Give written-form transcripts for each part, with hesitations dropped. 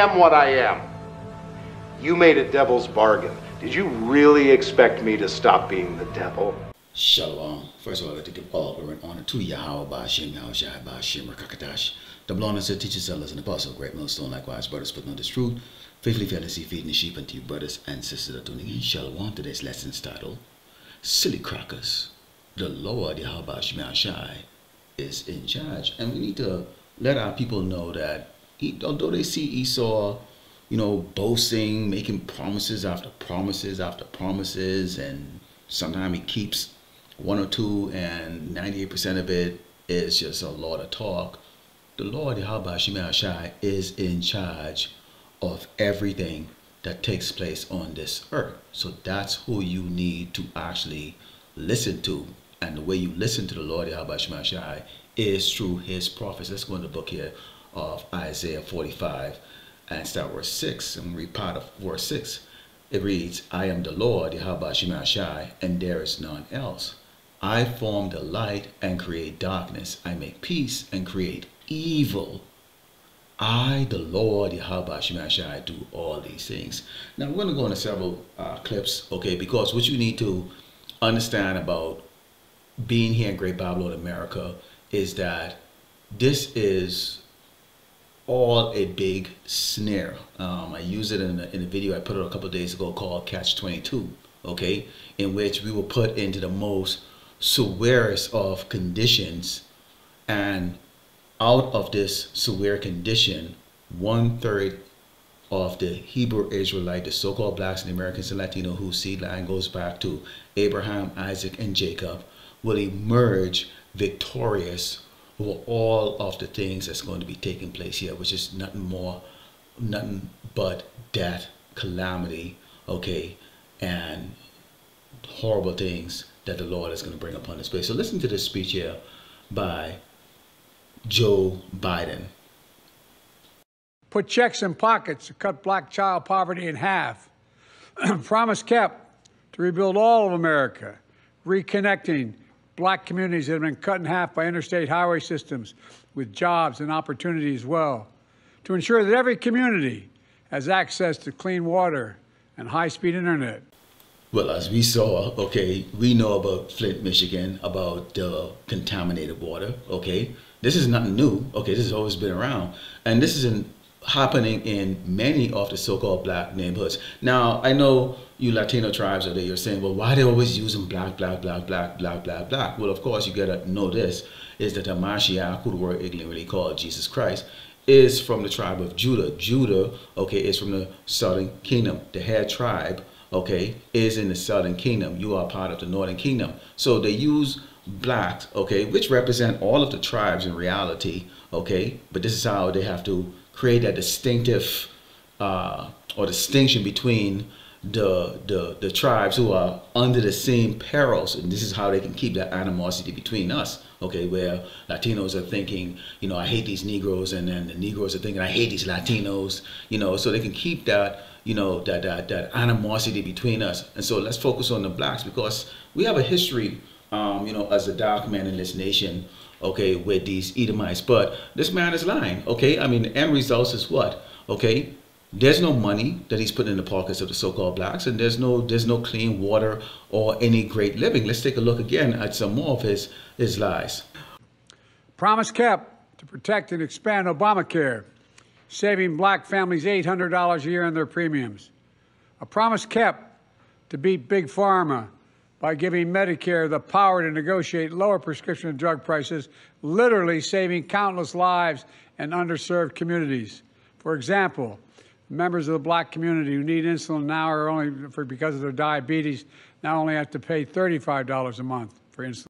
am what I am. You made a devil's bargain. Did you really expect me to stop being the devil? Shalom. First of all, I'd like to give all glory and honor to Yahweh Ba'ashem, Yahushua Ba'ashem, Rakakadash. The belongings to teachers, sellers, and apostles, great millstone, likewise, brothers, putting on this truth, faithfully, fearlessly feeding the sheep unto you, brothers and sisters that are tuning in. Shalom. Today's lesson is titled, Silly Crackers. The Lord, Yahweh Ba'ashem, Yahushua, is in charge. And we need to let our people know that although they see Esau, boasting, making promises after promises after promises, and sometimes he keeps one or two and 98% of it is just a lot of talk. The Lord, Yahweh Shai, is in charge of everything that takes place on this earth. So that's who you need to actually listen to. And the way you listen to the Lord, Yahweh Shai, is through his prophets. Let's go in the book here of Isaiah 45 and start verse 6 and read part of verse 6. It reads, I am the Lord, Yahweh Shai, and there is none else. I form the light and create darkness. I make peace and create evil. I, the Lord, Yahweh Shai, do all these things. Now, we're going to go into several clips, okay, because what you need to understand about being here in Great Babylon, America, is that this is all a big snare. I used it in a video I put out a couple of days ago called Catch-22, okay, in which we were put into the most severest of conditions, and out of this severe condition, 1/3 of the Hebrew Israelite, the so-called blacks and Americans and Latino whose seed line goes back to Abraham, Isaac, and Jacob, will emerge victorious over all of the things that's going to be taking place here, which is nothing but death, calamity, okay, and horrible things that the Lord is going to bring upon this place. So listen to this speech here by Joe Biden. Put checks in pockets to cut black child poverty in half. Promise kept to rebuild all of America, reconnecting black communities that have been cut in half by interstate highway systems with jobs and opportunity as well, to ensure that every community has access to clean water and high-speed internet. Well, as we saw, okay, we know about Flint, Michigan, about the contaminated water, okay? This is nothing new, okay? This has always been around. And this isn't happening in many of the so-called black neighborhoods. Now, I know you Latino tribes are there, you're saying, well, why are they always using black, black, black, black, black, black, black? Well, of course, you gotta know this, is that the Mashiach, who the word ignorantly called Jesus Christ, is from the tribe of Judah. Judah, okay, is from the southern kingdom. The head tribe, okay, is in the southern kingdom. You are part of the northern kingdom. So they use blacks, okay, which represent all of the tribes in reality, okay, but this is how they have to create that distinctive or distinction between the tribes who are under the same perils, and this is how they can keep that animosity between us, okay, where Latinos are thinking, I hate these Negroes, and then the Negroes are thinking, I hate these Latinos, so they can keep that, that animosity between us. And so let's focus on the blacks, because we have a history, as a dark man in this nation, okay, with these Edomites. But this man is lying, okay? I mean, the end result is what, okay? There's no money that he's putting in the pockets of the so-called blacks, and there's no clean water or any great living. Let's take a look again at some more of his lies. Promise kept to protect and expand Obamacare, saving black families $800 a year in their premiums. A promise kept to beat Big Pharma by giving Medicare the power to negotiate lower prescription drug prices, literally saving countless lives in underserved communities. For example, members of the black community who need insulin now are because of their diabetes, now only have to pay $35 a month for insulin.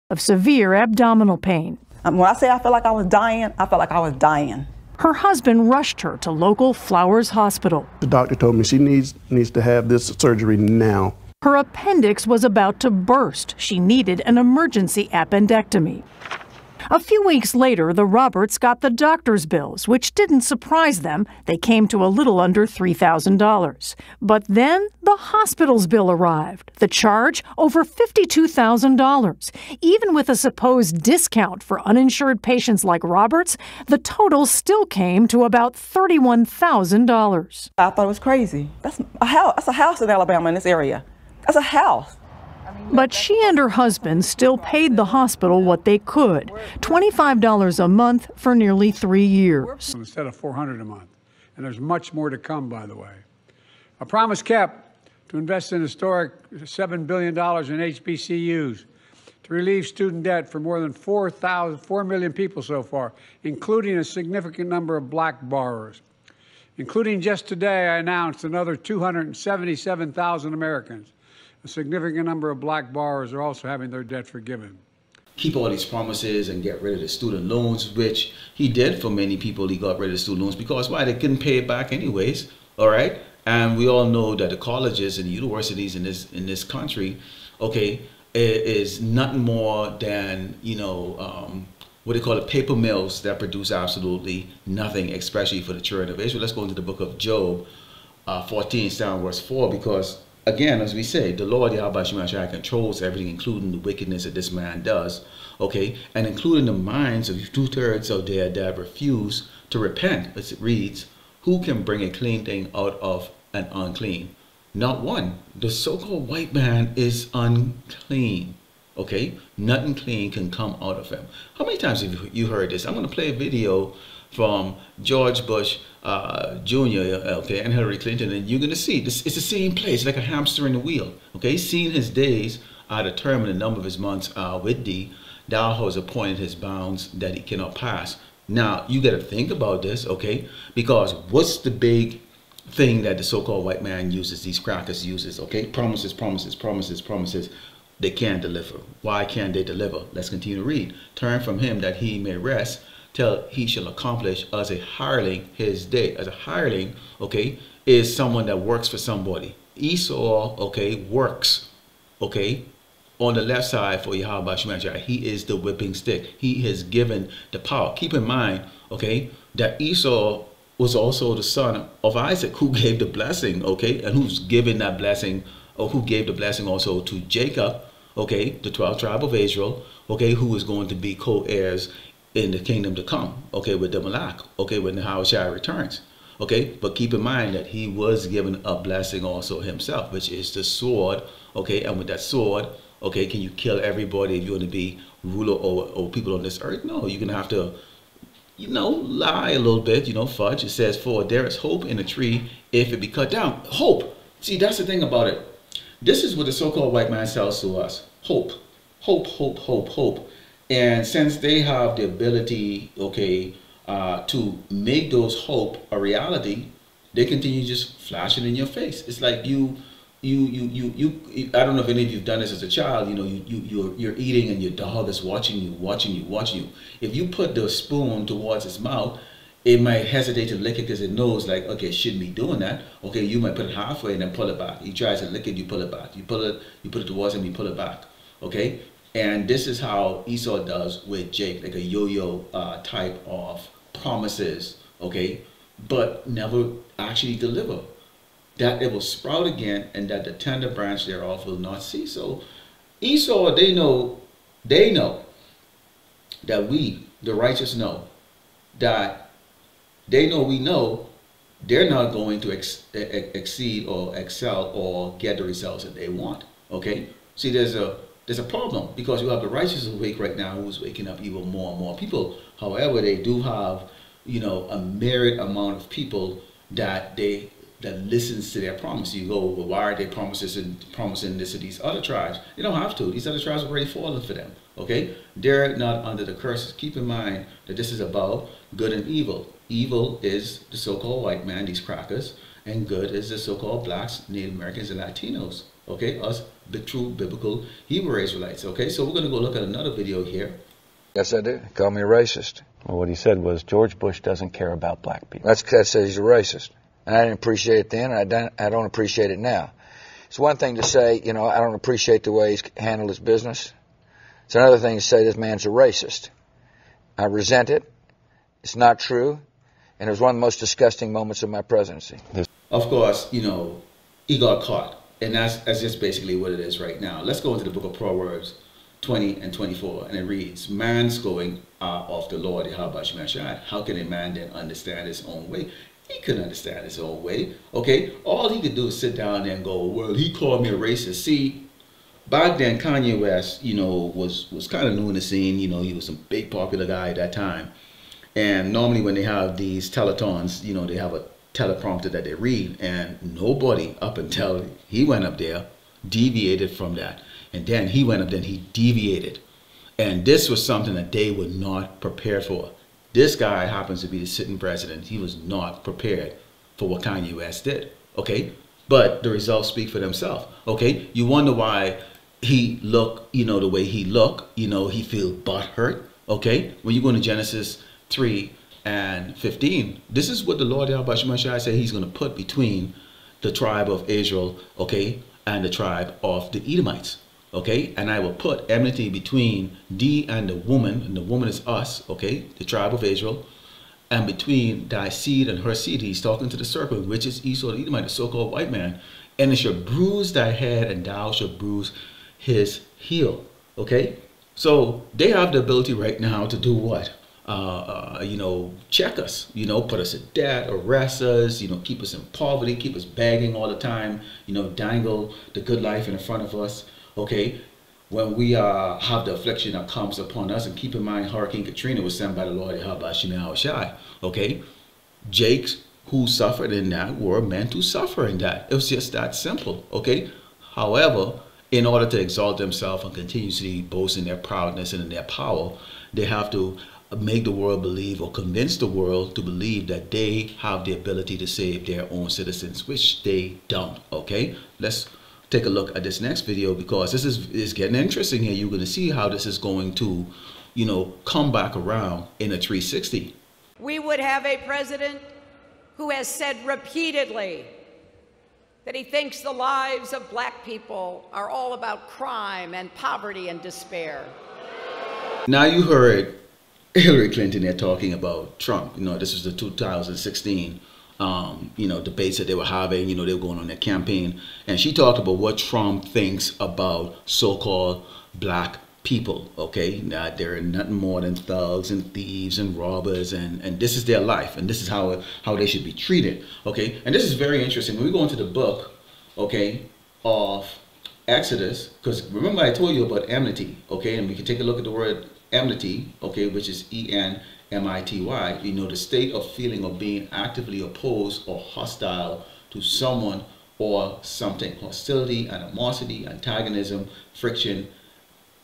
Of severe abdominal pain. When I say I felt like I was dying, I felt like I was dying. Her husband rushed her to local Flowers Hospital. The doctor told me she needs to have this surgery now. Her appendix was about to burst. She needed an emergency appendectomy. A few weeks later, the Roberts got the doctor's bills, which didn't surprise them. They came to a little under $3,000. But then the hospital's bill arrived. The charge, over $52,000. Even with a supposed discount for uninsured patients like Roberts, the total still came to about $31,000. I thought it was crazy. That's a house in Alabama in this area. That's a house. But she and her husband still paid the hospital what they could, $25 a month for nearly 3 years. Instead of $400 a month. And there's much more to come, by the way. A promise kept to invest an historic $7 billion in HBCUs, to relieve student debt for more than 4 million people so far, including a significant number of black borrowers. Including just today, I announced another 277,000 Americans. A significant number of black borrowers are also having their debt forgiven. Keep all these promises and get rid of the student loans, which he did for many people. He got rid of the student loans because why? They couldn't pay it back anyways. All right. And we all know that the colleges and the universities in this country, okay, is nothing more than, you know, what they call it, paper mills that produce absolutely nothing, especially for the children of Israel. Let's go into the book of Job 14, starting verse 4, because again, as we say, the Lord Yahweh Shemashai controls everything, including the wickedness that this man does, okay, and including the minds of 2/3 of their that refuse to repent. As it reads, who can bring a clean thing out of an unclean? Not one. The so-called white man is unclean, okay? Nothing clean can come out of him. How many times have you heard this? I'm going to play a video from George Bush Jr., okay, and Hillary Clinton, and you're going to see this. It's the same place, like a hamster in the wheel, okay? Seeing his days are determined, the number of his months with thee. Thou hast appointed his bounds that he cannot pass. Now, you got to think about this, okay? Because what's the big thing that the so-called white man uses, these crackers uses, okay? Promises, promises, promises, promises. They can't deliver. Why can't they deliver? Let's continue to read. Turn from him that he may rest, till he shall accomplish as a hireling his day. As a hireling, okay, is someone that works for somebody. Esau, okay, works, okay, on the left side for Yahweh Shemashai. He is the whipping stick. He is given the power. Keep in mind, okay, that Esau was also the son of Isaac, who gave the blessing, okay, and who's given that blessing, or who gave the blessing also to Jacob, okay, the 12th tribe of Israel, okay, who is going to be co-heirs in the kingdom to come, okay, with the Malak, okay, when the Yahushua returns, okay. But keep in mind that he was given a blessing also himself, which is the sword, okay. And with that sword, okay, can you kill everybody if you want to be ruler over people on this earth? No, you're gonna have to, you know, lie a little bit, you know, fudge. It says, for there is hope in a tree if it be cut down. Hope. See, that's the thing about it. This is what the so-called white man sells to us. Hope, hope, hope, hope, hope. And since they have the ability, okay, to make those hope a reality, they continue just flashing in your face. It's like I don't know if any of you've done this as a child. You know, you're eating and your dog is watching you. If you put the spoon towards its mouth, it might hesitate to lick it because it knows, like, okay, it shouldn't be doing that. Okay, you might put it halfway and then pull it back. He tries to lick it, you pull it back. You put it towards him, you pull it back. Okay. And this is how Esau does with Jake, like a yo-yo type of promises, okay, but never actually deliver. That it will sprout again, and that the tender branch thereof will not cease. So Esau, they know that we, the righteous, know that they know we know they're not going to exceed or excel or get the results that they want. Okay, see, there's a problem, because you have the righteous awake right now, who's waking up even more and more people. However, they do have, you know, a myriad amount of people that listens to their promise. You go, well, why are they promising this to these other tribes? They don't have to. These other tribes have already fallen for them. Okay, they're not under the curses. Keep in mind that this is about good and evil. Evil is the so-called white man, these crackers, and good is the so-called blacks, Native Americans, and Latinos. Okay, us, the true biblical Hebrew Israelites. Okay, so we're going to go look at another video here. Yes, I do. Call me a racist. Well, what he said was George Bush doesn't care about black people. That says he's a racist. And I didn't appreciate it then, and I don't appreciate it now. It's one thing to say, you know, I don't appreciate the way he's handled his business. It's another thing to say this man's a racist. I resent it. It's not true. And it was one of the most disgusting moments of my presidency. Of course, you know, he got caught. And that's just basically what it is right now. Let's go into the book of Proverbs 20 and 24. And it reads, man's going of the Lord, how can a man then understand his own way? He couldn't understand his own way. Okay, all he could do is sit down there and go, well, he called me a racist. See, back then Kanye West, you know, was kind of new in the scene. You know, he was a big popular guy at that time. And normally when they have these telethons, you know, they have a teleprompter that they read, and nobody up until he went up there deviated from that. And then he went up there and he deviated. And this was something that they were not prepared for. This guy happens to be the sitting president. He was not prepared for what Kanye West did. Okay, but the results speak for themselves. Okay, you wonder why he looked, you know, the way he looked. You know, he feel butthurt. Okay, when you go into Genesis 3 and 15, this is what the Lord Yahweh Shemashai said he's going to put between the tribe of Israel, okay, and the tribe of the Edomites. Okay, and I will put enmity between thee and the woman is us, okay, the tribe of Israel, and between thy seed and her seed. He's talking to the serpent, which is Esau the Edomite, the so-called white man, and it shall bruise thy head, and thou shalt bruise his heel. Okay, so they have the ability right now to do what? You know, check us, you know, put us in debt, arrest us, you know, keep us in poverty, keep us begging all the time, you know, dangle the good life in front of us. Okay, when we have the affliction that comes upon us, and keep in mind Hurricane Katrina was sent by the Lord Shai. Okay, Jakes who suffered in that were meant to suffer in that. It was just that simple. Okay, however, in order to exalt themselves and continuously boast in their proudness and in their power, they have to make the world believe, or convince the world to believe, that they have the ability to save their own citizens, which they don't. Okay, let's take a look at this next video, because this is getting interesting here. You're going to see how this is going to, you know, come back around in a 360. We would have a president who has said repeatedly that he thinks the lives of black people are all about crime and poverty and despair. Now you heard Hillary Clinton there talking about Trump. You know, this was the 2016 you know, debates that they were having. You know, they were going on their campaign, and she talked about what Trump thinks about so-called black people. Okay, now they're nothing more than thugs and thieves and robbers, and this is their life, and this is how they should be treated. Okay, and this is very interesting. When we go into the book, okay, of Exodus, because remember I told you about enmity. Okay, and we can take a look at the word enmity, okay, which is E-N-M-I-T-Y. You know, the state of feeling of being actively opposed or hostile to someone or something. Hostility, animosity, antagonism, friction,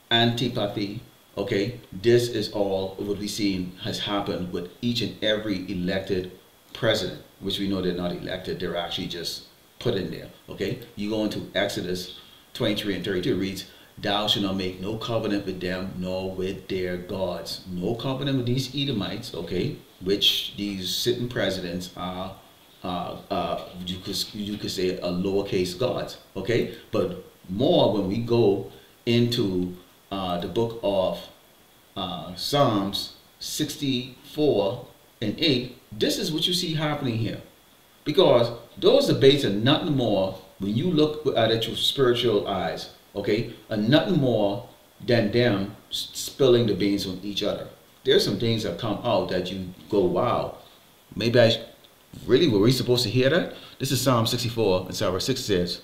antipathy. Okay, this is all what we've seen has happened with each and every elected president, which we know they're not elected, they're actually just put in there. Okay, you go into Exodus 23 and 32, it reads, thou shalt not make no covenant with them, nor with their gods. No covenant with these Edomites, okay, which these sitting presidents are, you could say, a lowercase gods, okay? But more when we go into the book of Psalms 64 and 8, this is what you see happening here. Because those debates are nothing more, when you look at it through spiritual eyes, okay, and nothing more than them spilling the beans on each other. There's some things that come out that you go, wow, maybe really, were we supposed to hear that? This is Psalm 64, and Psalm 6 says,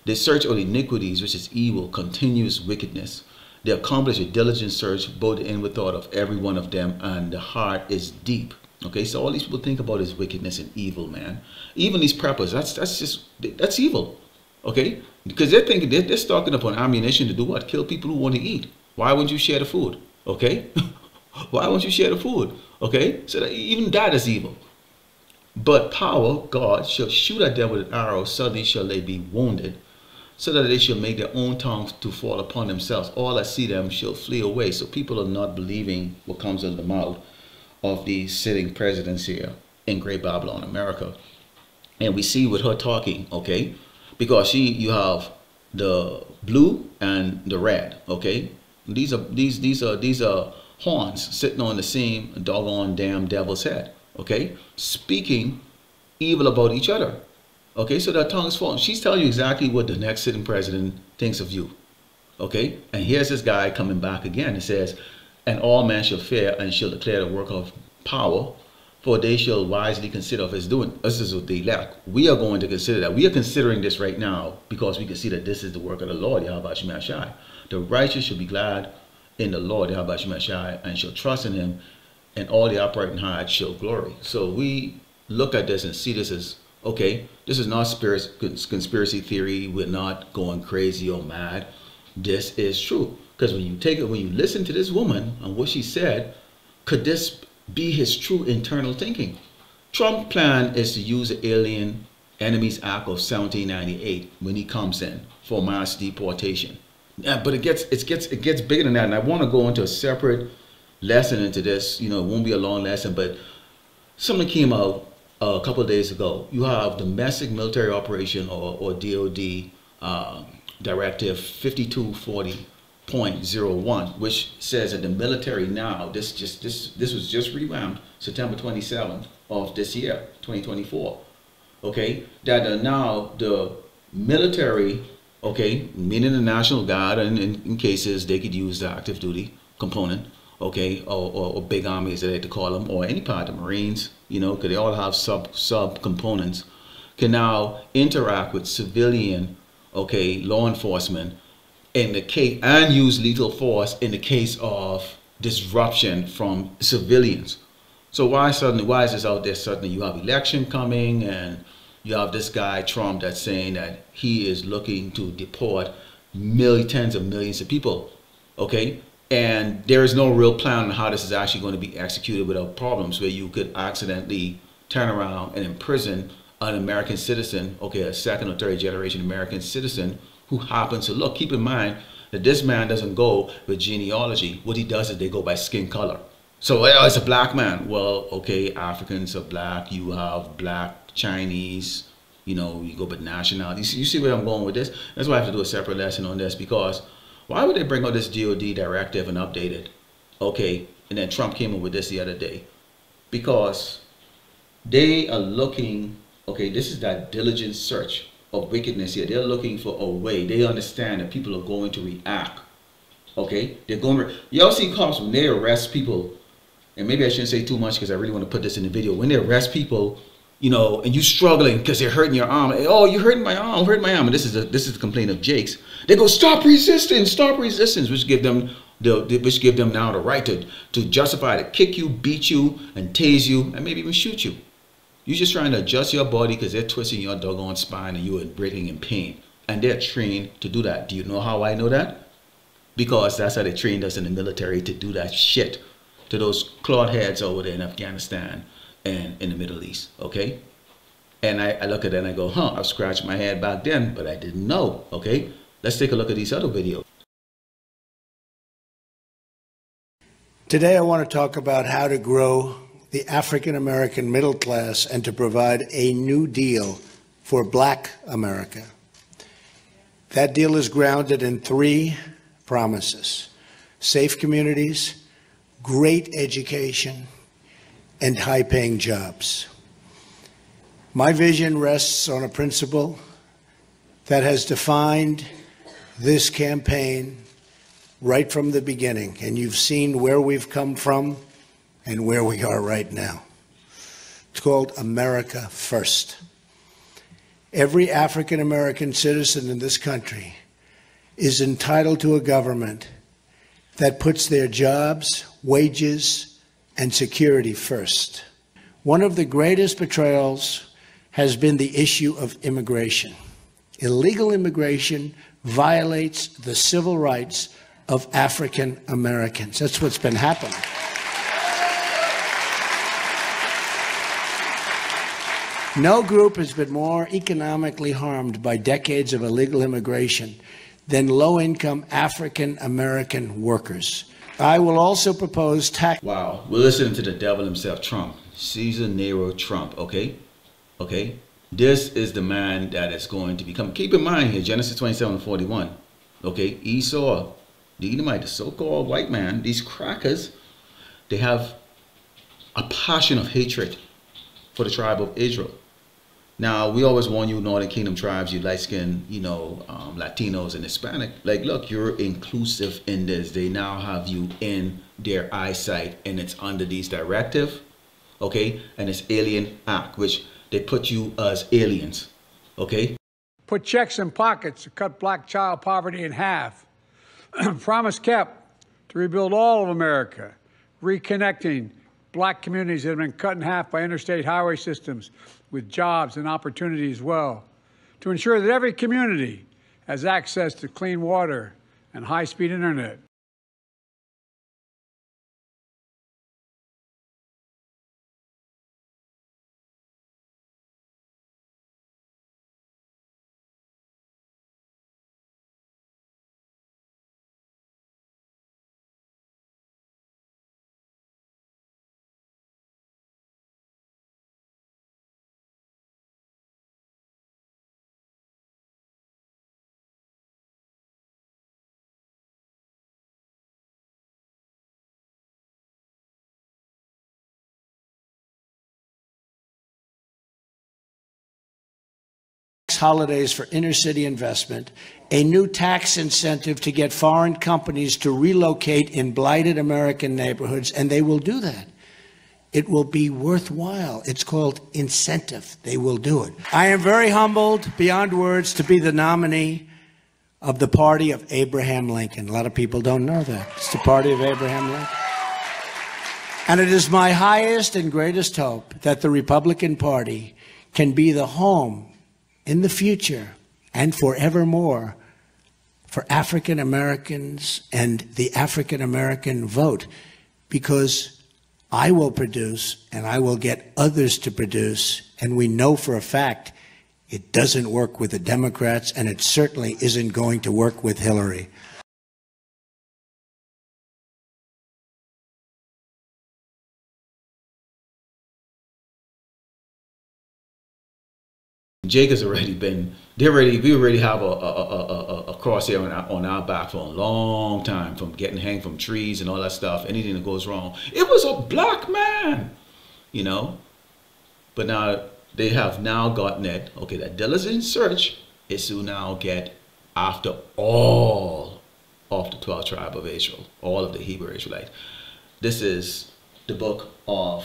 they search all iniquities, which is evil, continuous wickedness. They accomplish a diligent search, both the inward thought of every one of them, and the heart is deep. Okay, so all these people think about is wickedness and evil, man. Even these preppers, that's evil. Okay, because they're thinking they're stocking up on ammunition to do what? Kill people who want to eat. Why wouldn't you share the food? Okay, why won't you share the food? Okay, so that, even that is evil. But power, God shall shoot at them with an arrow, suddenly shall they be wounded, so that they shall make their own tongues to fall upon themselves. All that see them shall flee away. So people are not believing what comes out of the mouth of these sitting presidents here in Great Babylon, America. And we see with her talking, okay, because you have the blue and the red, okay. These are horns sitting on the same doggone damn devil's head, okay? Speaking evil about each other, okay? So their tongues falling. She's telling you exactly what the next sitting president thinks of you, okay? And here's this guy coming back again. It says, and all men shall fear and shall declare the work of power, for they shall wisely consider of his doing. This is what they lack. We are going to consider that. We are considering this right now because we can see that this is the work of the Lord, Yahweh Shemashai. The righteous shall be glad in the Lord, Yahweh Shemashai, and shall trust in him, and all the upright in heart shall glory. So we look at this and see this as, okay, this is not conspiracy theory. We're not going crazy or mad. This is true. Because when you take it, when you listen to this woman and what she said, could this be his true internal thinking? Trump's plan is to use the Alien Enemies Act of 1798 when he comes in for mass deportation. Yeah, but it gets bigger than that, and I want to go into a separate lesson into this. You know, it won't be a long lesson, but something came out a couple of days ago. You have domestic military operation or DOD Directive 5240.01, which says that the military now, this was just revamped September 27th of this year, 2024. Okay, that now the military, okay, meaning the National Guard, and in cases they could use the active duty component, okay, or big armies that they like to call them, or any part of the Marines, you know, because they all have sub components, can now interact with civilian, okay, law enforcement in the case, and use lethal force in the case of disruption from civilians. So why is this out there suddenly? You have election coming, and you have this guy Trump that's saying that he is looking to deport tens of millions of people, okay? And there is no real plan on how this is actually going to be executed without problems, where you could accidentally turn around and imprison an American citizen, okay, a second or third generation American citizen who happens to look. Keep in mind that this man doesn't go with genealogy. What he does is they go by skin color. So, well, it's a black man. Well, okay, Africans are black. You have black Chinese, you know, you go by nationality. You see where I'm going with this? That's why I have to do a separate lesson on this, because why would they bring out this DOD directive and update it? Okay, and then Trump came up with this the other day. Because they are looking, okay, this is that diligent search of wickedness here. They're looking for a way. They understand that people are going to react. Okay, they're going to, y'all see cops when they arrest people, and maybe I shouldn't say too much because I really want to put this in the video. When they arrest people, you know, and you struggling because they're hurting your arm. Oh, you're hurting my arm, hurting my arm. And this is the complaint of Jake's. They go, stop resisting, which give them now the right to justify to kick you, beat you, and tase you, and maybe even shoot you. You're just trying to adjust your body because they're twisting your doggone spine and you are breathing in pain. And they're trained to do that. Do you know how I know that? Because that's how they trained us in the military to do that shit to those clawed heads over there in Afghanistan and in the Middle East, okay? And I look at it and I go, huh, I've scratched my head back then, but I didn't know, okay? Let's take a look at these other videos. Today I want to talk about how to grow the African-American middle class and to provide a new deal for Black America. That deal is grounded in 3 promises: safe communities, great education, and high-paying jobs. My vision rests on a principle that has defined this campaign right from the beginning, and you've seen where we've come from and where we are right now. It's called America First. Every African-American citizen in this country is entitled to a government that puts their jobs, wages, and security first. One of the greatest betrayals has been the issue of immigration. Illegal immigration violates the civil rights of African Americans. That's what's been happening. No group has been more economically harmed by decades of illegal immigration than low-income African American workers. I will also propose tax. Wow, we're listening to the devil himself, Trump. Caesar Nero Trump, okay? Okay? This is the man that is going to become. Keep in mind here, Genesis 27:41. Okay? Esau, the Edomite, the so-called white man, these crackers, they have a passion of hatred for the tribe of Israel. Now, we always warn you, Northern Kingdom tribes, you light-skinned, Latinos and Hispanic. Like, look, you're inclusive in this. They now have you in their eyesight, and it's under these directives, okay? And it's Alien Act, which they put you as aliens, okay? Put checks in pockets to cut black child poverty in half. Promise kept to rebuild all of America, reconnecting black communities that have been cut in half by interstate highway systems with jobs and opportunity as well, to ensure that every community has access to clean water and high-speed internet. Holidays for inner city investment, a new tax incentive to get foreign companies to relocate in blighted American neighborhoods, and they will do that. It will be worthwhile. It's called incentive. They will do it. I am very humbled beyond words to be the nominee of the party of Abraham Lincoln. A lot of people don't know that. It's the party of Abraham Lincoln. And it is my highest and greatest hope that the Republican Party can be the home in the future and forevermore for African Americans and the African American vote, because I will produce and I will get others to produce, and we know for a fact it doesn't work with the Democrats, and it certainly isn't going to work with Hillary. Jake has already been, we already have a crosshair on our back for a long time, from getting hanged from trees and all that stuff, anything that goes wrong. It was a black man, you know. But now they have now gotten it, okay, that diligent search is to now get after all of the 12 tribe of Israel, all of the Hebrew Israelites. This is the book of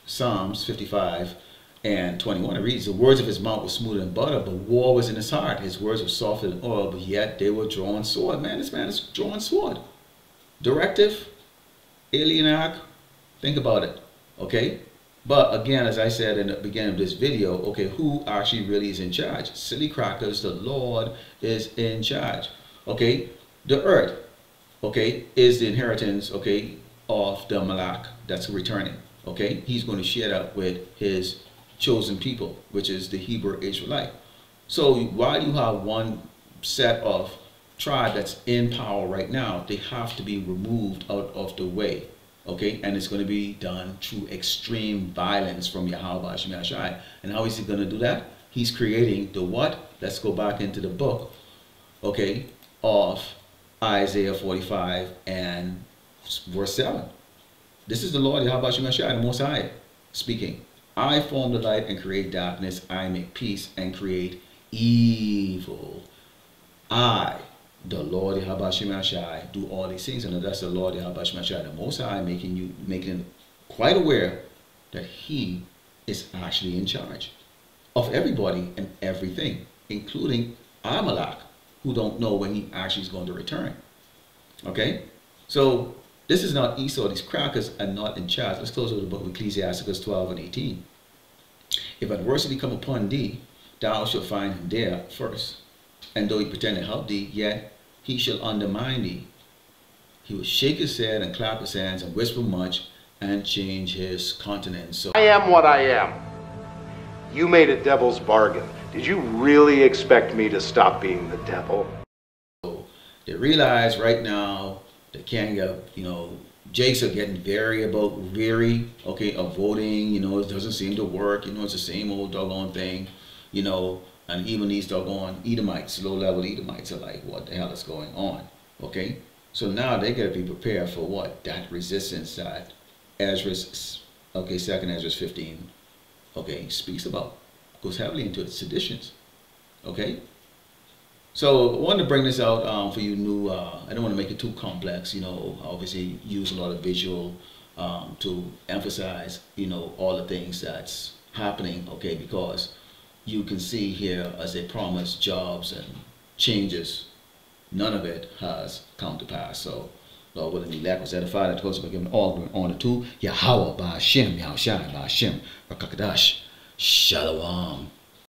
Psalms 55 and 21. It reads, the words of his mouth were smoother than butter, but war was in his heart. His words were softer than oil, but yet they were drawn sword. Man, this man is drawing sword. Directive, Alien Act, think about it, okay? But again, as I said in the beginning of this video, okay, who actually really is in charge? Silly crackers, the Lord is in charge, okay? The earth, okay, is the inheritance, okay, of the Malak that's returning, okay? He's going to share that with his chosen people, which is the Hebrew Israelite. So while you have one set of tribe that's in power right now, they have to be removed out of the way, okay? And it's going to be done through extreme violence from Yahweh Shem Shai. And how is he going to do that? He's creating the what? Let's go back into the book, okay, of Isaiah 45 and verse 7. This is the Lord Yahweh Shem Shai, the Most High, speaking. I form the light and create darkness. I make peace and create evil. I, the Lord Yahweh Shem Shai, do all these things. And that's the Lord Yahweh Shem Shai, the Most High, making quite aware that he is actually in charge of everybody and everything, including Amalek, who don't know when he actually is going to return. Okay? So this is not Esau. These crackers are not in charge. Let's close with the book of Ecclesiasticus 12 and 18. If adversity come upon thee, thou shalt find him there first. And though he pretend to help thee, yet he shall undermine thee. He will shake his head and clap his hands and whisper much and change his countenance. So I am what I am. You made a devil's bargain. Did you really expect me to stop being the devil? They realize right now they can't get, you know, Jakes are getting weary, okay, of voting. You know, it doesn't seem to work. You know, it's the same old doggone thing, you know, and even these doggone Edomites, low-level Edomites are like, what the hell is going on, okay? So now they got to be prepared for what? That resistance that Ezra's, okay, second Ezra's 15, okay, speaks about, goes heavily into seditions, okay? So I wanted to bring this out for you new, I don't want to make it too complex, you know, obviously use a lot of visual to emphasize, you know, all the things that's happening, okay, because you can see here as they promise jobs and changes, none of it has come to pass. So Lord willing, the elect was edified, that goes to be given all honor to Yahweh, Ba'ashem, Yahushai, Ba'ashem, Rakakadash, Shalom.